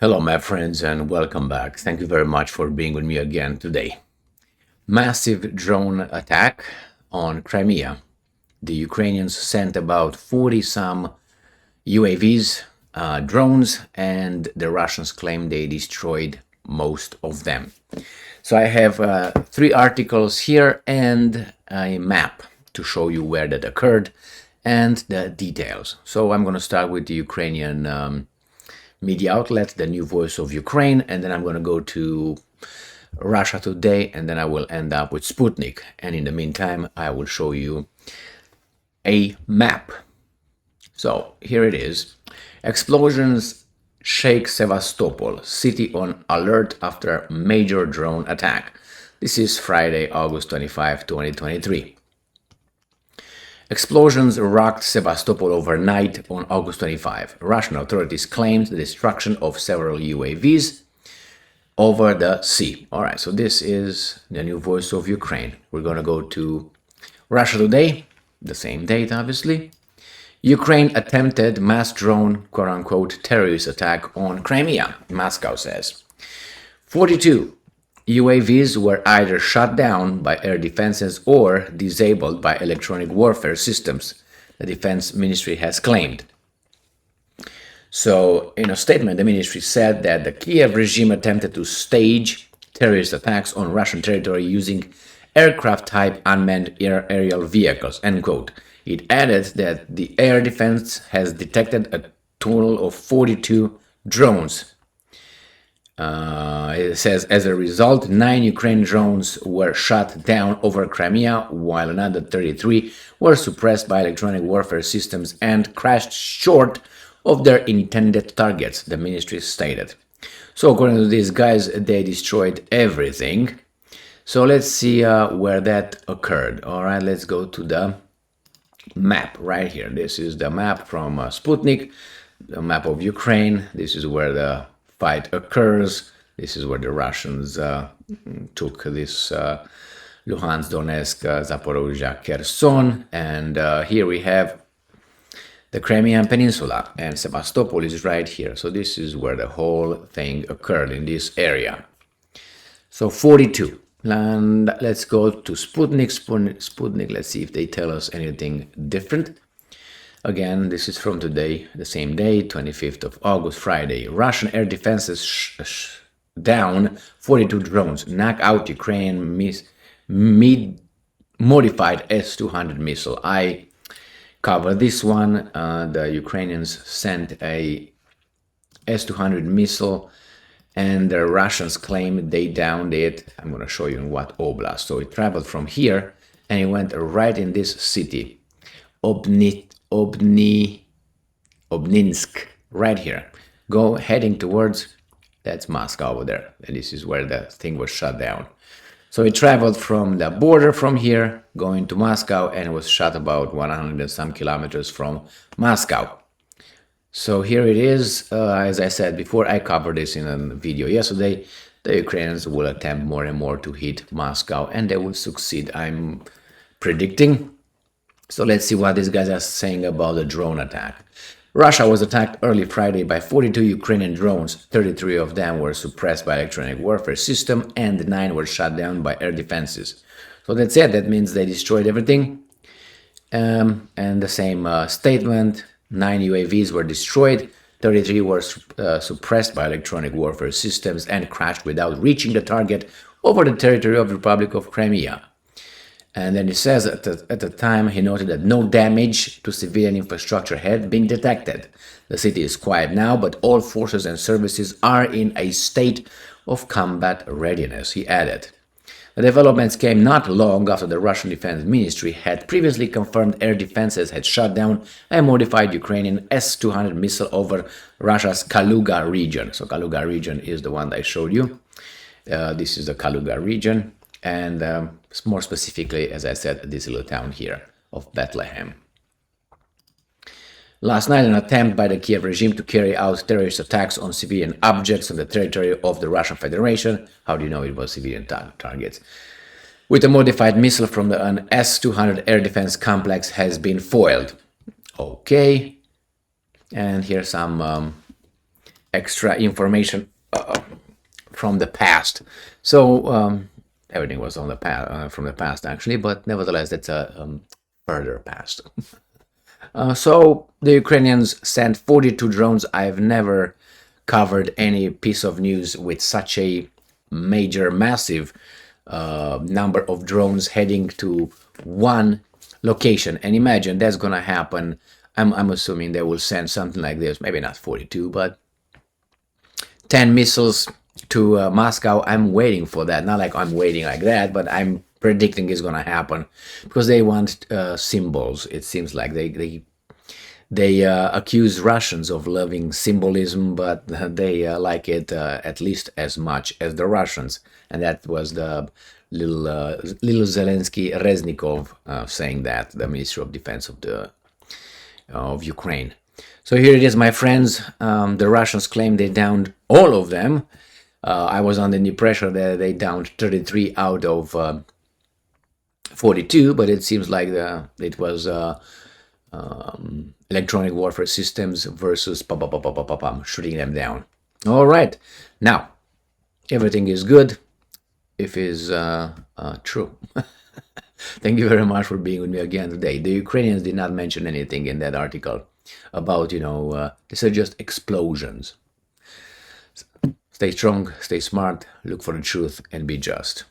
Hello, my friends, and welcome back. Thank you very much for being with me again today. Massive drone attack on Crimea. The Ukrainians sent about 40 some UAVs, drones, and the Russians claim they destroyed most of them. So I have three articles here and a map to show you where that occurred and the details. So I'm going to start with the Ukrainian media outlet, the New Voice of Ukraine, and then I'm going to go to Russia Today, and then I will end up with Sputnik. And in the meantime, I will show you a map. So here it is. Explosions shake Sevastopol, city on alert after major drone attack. This is Friday, August 25, 2023. Explosions rocked Sevastopol overnight on August 25. Russian authorities claimed the destruction of several UAVs over the sea. All right, so this is the New Voice of Ukraine. We're going to go to Russia Today, the same date, obviously. Ukraine attempted mass drone, quote-unquote, terrorist attack on Crimea, Moscow says. 42 UAVs were either shot down by air defenses or disabled by electronic warfare systems, the defense ministry has claimed. So, in a statement, the ministry said that the Kiev regime attempted to stage terrorist attacks on Russian territory using aircraft-type unmanned aerial vehicles, end quote. It added that the air defense has detected a total of 42 drones. It says, as a result, 9 Ukrainian drones were shot down over Crimea, while another 33 were suppressed by electronic warfare systems and crashed short of their intended targets, the ministry stated. So according to these guys, they destroyed everything. So let's see where that occurred. All right, let's go to the map right here. This is the map from Sputnik, the map of Ukraine. This is where the fight occurs. This is where the Russians took this Luhansk, Donetsk, Zaporozhye, Kherson, and here we have the Crimean Peninsula, and Sevastopol is right here. So this is where the whole thing occurred, in this area. So 42. And let's go to Sputnik. Sputnik, let's see if they tell us anything different. Again, this is from today, the same day, 25th of August, Friday. Russian air defenses down 42 drones, knock out Ukrainian modified S-200 missile. I covered this one. The Ukrainians sent a S-200 missile, and the Russians claim they downed it. I'm going to show you in what oblast. So it traveled from here, and it went right in this city, Obninsk, right here. Go heading towards, that's Moscow over there. And this is where the thing was shut down. So it traveled from the border from here, going to Moscow, and was shot about 100 and some kilometers from Moscow. So here it is. As I said before, I covered this in a video yesterday. The Ukrainians will attempt more and more to hit Moscow, and they will succeed, I'm predicting. So let's see what these guys are saying about the drone attack. Russia was attacked early Friday by 42 Ukrainian drones. 33 of them were suppressed by electronic warfare system, and 9 were shot down by air defenses. So that's it. That means they destroyed everything. And the same statement, 9 UAVs were destroyed. 33 were suppressed by electronic warfare systems and crashed without reaching the target over the territory of the Republic of Crimea. And then it says at the time, he noted that no damage to civilian infrastructure had been detected. The city is quiet now, but all forces and services are in a state of combat readiness, he added. The developments came not long after the Russian Defense Ministry had previously confirmed air defenses had shot down a modified Ukrainian S-200 missile over Russia's Kaluga region. So Kaluga region is the one that I showed you. This is the Kaluga region. And more specifically, as I said, this little town here of Bethlehem. Last night, an attempt by the Kiev regime to carry out terrorist attacks on civilian objects on the territory of the Russian Federation. How do you know it was civilian targets? With a modified missile from an S-200 air defense complex has been foiled. Okay. And here's some extra information from the past. So everything was on the from the past actually, but nevertheless, that's a further past. So the Ukrainians sent 42 drones. I've never covered any piece of news with such a major, massive number of drones heading to one location. And imagine that's gonna happen. I'm assuming they will send something like this, maybe not 42, but 10 missiles to Moscow. I'm waiting for that. Not like I'm waiting like that, but I'm predicting it's gonna happen because they want symbols. It seems like they accuse Russians of loving symbolism, but they like it at least as much as the Russians. And that was the little Zelensky Reznikov saying that, the Minister of Defense of Ukraine. So here it is, my friends. The Russians claim they downed all of them. I was under the pressure that they downed 33 out of 42, but it seems like it was electronic warfare systems versus shooting them down. All right, now everything is good if it's true. Thank you very much for being with me again today. The Ukrainians did not mention anything in that article about, these are just explosions. Stay strong, stay smart, look for the truth, and be just.